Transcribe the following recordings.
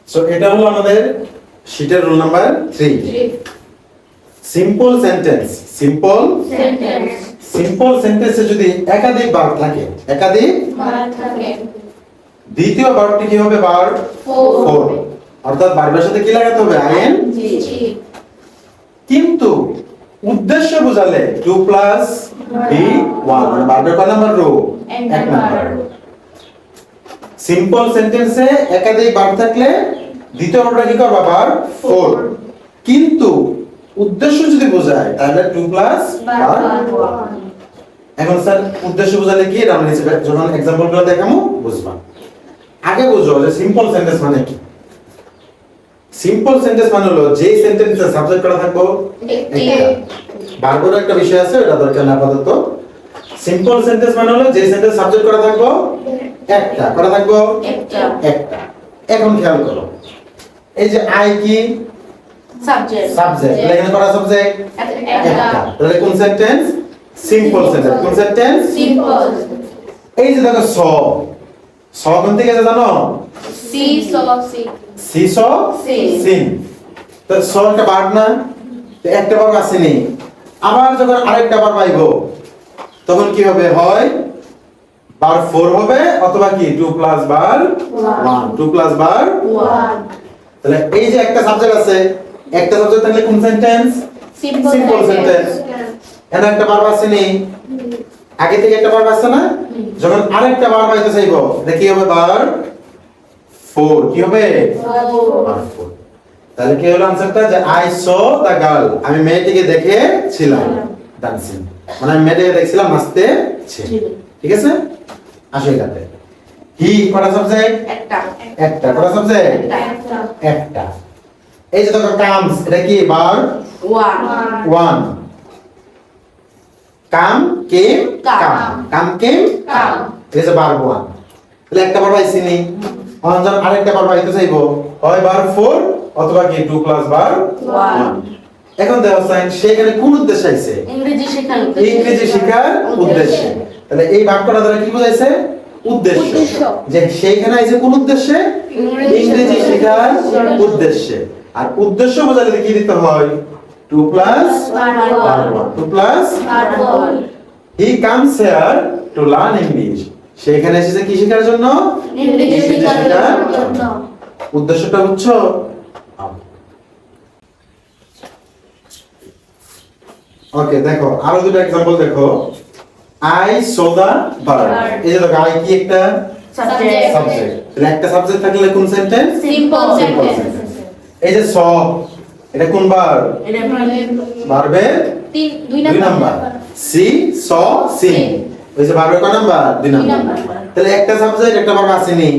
So এটা হলো আমাদের শীটের rule number 3। Simple sentence. Simple সেন্টেন্সে যদি একাধিক ভার্ব থাকে, দ্বিতীয় ভার্বটি কি হবে? ভার্ব 4। অর্থাৎ ভার্বের সাথে কি লাগাতে হবে? আইএন। কিন্তু উদ্দেশ্য বোঝালে 2 প্লাস বি 1, মানে ভার্বের কয় নাম্বার রো? 1 নাম্বার। সিম্পল সেন্টেন্সে একাধিক ভার্ব থাকলে দ্বিতীয় ভার্বটা কি করবা? ভার্ব 4। কিন্তু উদ্দেশ্য যদি বোঝায় তাহলে 2 প্লাস ভার্ব 1। এখন স্যার উদ্দেশ্য বোঝালে কি? আমরা নিচে যখন एग्जांपलগুলো দেখামু বুঝবা। আগে বুঝো যে সিম্পল সেন্টেন্স মানে কি। সিম্পল সেন্টেন্স মানে হলো যে সেন্টেন্সে সাবজেক্ট করা থাকবো একটা। ভার্বের একটা বিষয় আছে, এটা দরকার না আপাতত। সিম্পল সেন্টেন্স মানে হলো যে সেন্টেন্স সাবজেক্ট করা থাকবো একটা, করা থাকবো একটা। এখন খেয়াল করো, এই যে আই কি? সাবজেক্ট। এখানে করা সাবজেক্ট একটা। তাহলে কোন সেন্টেন্স? Simple sentence. কোন সেন্টেন্স? এই যে দেখো স কোন থেকে আছে জানো? See seen. তো স একটা ভার্ব না? তো একটা ভার্ব আসেনি, আবার যখন আরেকটা ভার্ব আইবো তখন কি হবে? হয় ভার্ব 4 হবে অথবা কি 2 প্লাস ভার্ব 1। 2 plus verb 1। তাহলে এই যে একটা সাবজেক্ট আছে, একটা সাবজেক্ট থাকলে কোন সেন্টেন্স? Simple sentence. এখানে একটা ভার্ব আসেনি, আগে থেকে একটা ভার্ব আছে না? যখন আরেকটা ভার্ব আইতে চাইবো এটা কি হবে? ভার্ব 4। কি হবে? ভার্ব 4। তাহলে কি হলো आंसरটা? যে আই স দা গার্ল, আমি মেয়েটিকে দেখেছিলাম ডান্সিং, মানে আমি মেয়েটিকে দেখছিলাম নাচতে ছিল। ঠিক আছে, আসো এটাতে। হি কটা সাবজেক্ট? একটা। কটা সাবজেক্ট? একটা। এই যে দেখো কামস, এটা কি? ভার্ব 1। কাম কেম কাম কেম এই যে ভার্ব 1। তাহলে একটা ভার্ব আইছিনি, যখন আরেকটা ভার্ব আইতে চাইবো হয় ভার্ব 4 অথবা কি 2 প্লাস ভার্ব 1। এখন দেখো সাইন সেখানে কোন উদ্দেশ্যে আইছে? ইংরেজি শেখার উদ্দেশ্যে। তাহলে এই বাক্যটা দ্বারা কি বোঝাইছে? উদ্দেশ্য। যে সেইখানে আইছে কোন উদ্দেশ্যে? ইংরেজি শেখার উদ্দেশ্যে। আর উদ্দেশ্য বোঝালে কি দিতে হয়? 2 plus verb 1। 2 plus verb 1। He comes here to learn English. সেখানে এসেছে কি শেখার জন্য? ইংরেজি শেখার জন্য। উদ্দেশ্যটা বুঝছো? ওকে, দেখো আরো দুটো एग्जांपल দেখো। I saw the bird. এই যে দেখো আই কি? একটা সাবজেক্ট। তাহলে একটা সাবজেক্ট থাকলে কোন সেন্টেন্স? Simple sentence. এই যে স, এটা কোন ভার্ব? এটা ভার্বের 2 নাম্বার। সি স সিন। ওই যে ভার্বের কয় নাম্বার? 2 নাম্বার। তাহলে একটা সাবজেক্ট একটা ভার্ব আসেনি,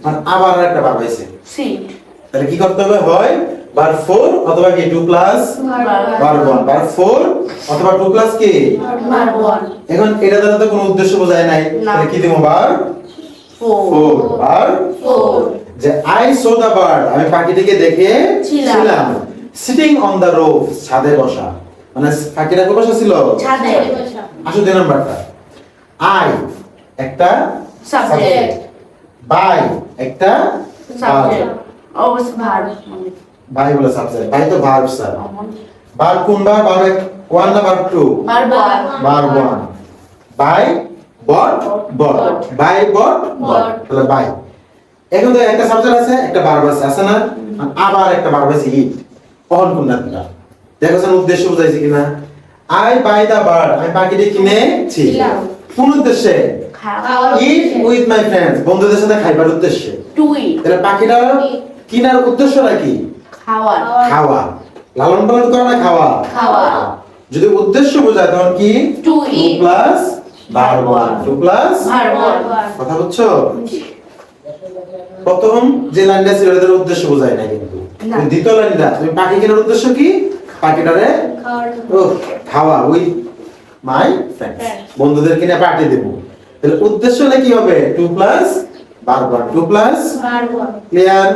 আর আবার আরেকটা ভার্ব আইছে সিট। তাহলে কি করতে হবে? হয় ভার্ব 4 অথবা কি 2 প্লাস ভার্ব 1। ভার্ব 4 অথবা 2 প্লাস কি ভার্ব 1। এখন এটা দ্বারা তো কোনো উদ্দেশ্য বোঝায় নাই, তাহলে কি দেব? ভার্ব 4। ভার্ব 4। যে আই সো দা বার্ড, আমি পাখিটিকে দেখেছিলাম। সিটিং অন দা রুফ, ছাদে বসা, মানে পাখিটা কোথায় বসা ছিল? ছাদে। আসো 2 নাম্বারটা। আই একটা সাবজেক্ট, বাই একটা সাবজেক্ট। অবশ্য ভার্ব, বাই বলে সাবজেক্ট, বাই তো ভার্ব স্যার। ভার্ব কোন ভার্ব? ভার্ব 1 না verb 2? Verb 1। Verb 1। Buy bought buy bought তাহলে বাই। এখন তো একটা সাবজেক্ট আছে, একটা ভার্ব আছে, আছে না? আবার একটা ভার্ব আছে ইট। কখন কোন নামটা দেখো স্যার, উদ্দেশ্য বুঝাইছে কিনা? আই বাই দা বার্ড, আমি পাখিটি কিনেছি। কোন উদ্দেশ্যে? ইট উইথ মাই ফ্রেন্ডস, বন্ধুদের সাথে খাইবার উদ্দেশ্যে। টু ইট। তাহলে পাখিটা কিনার উদ্দেশ্যটা কি? খাওয়া। লালন পালন করা না খাওয়া? যদি উদ্দেশ্য বোঝায় তখন কি? 2 প্লাস ভার্ব 1। 2 plus verb 1। কথা বুঝছো? প্রথম যে লাইনটা ছিল এর উদ্দেশ্য বোঝায় না, কিন্তু দ্বিতীয় লাইনটা তুমি পাখি কেনার উদ্দেশ্য কি? পাখিটারে খাওয়া উইথ মাই ফ্রেন্ডস, বন্ধুদের কিনে পার্টি দেব। তাহলে উদ্দেশ্য হলে কি হবে? 2 plus verb 1। 2 plus verb 1। Clear?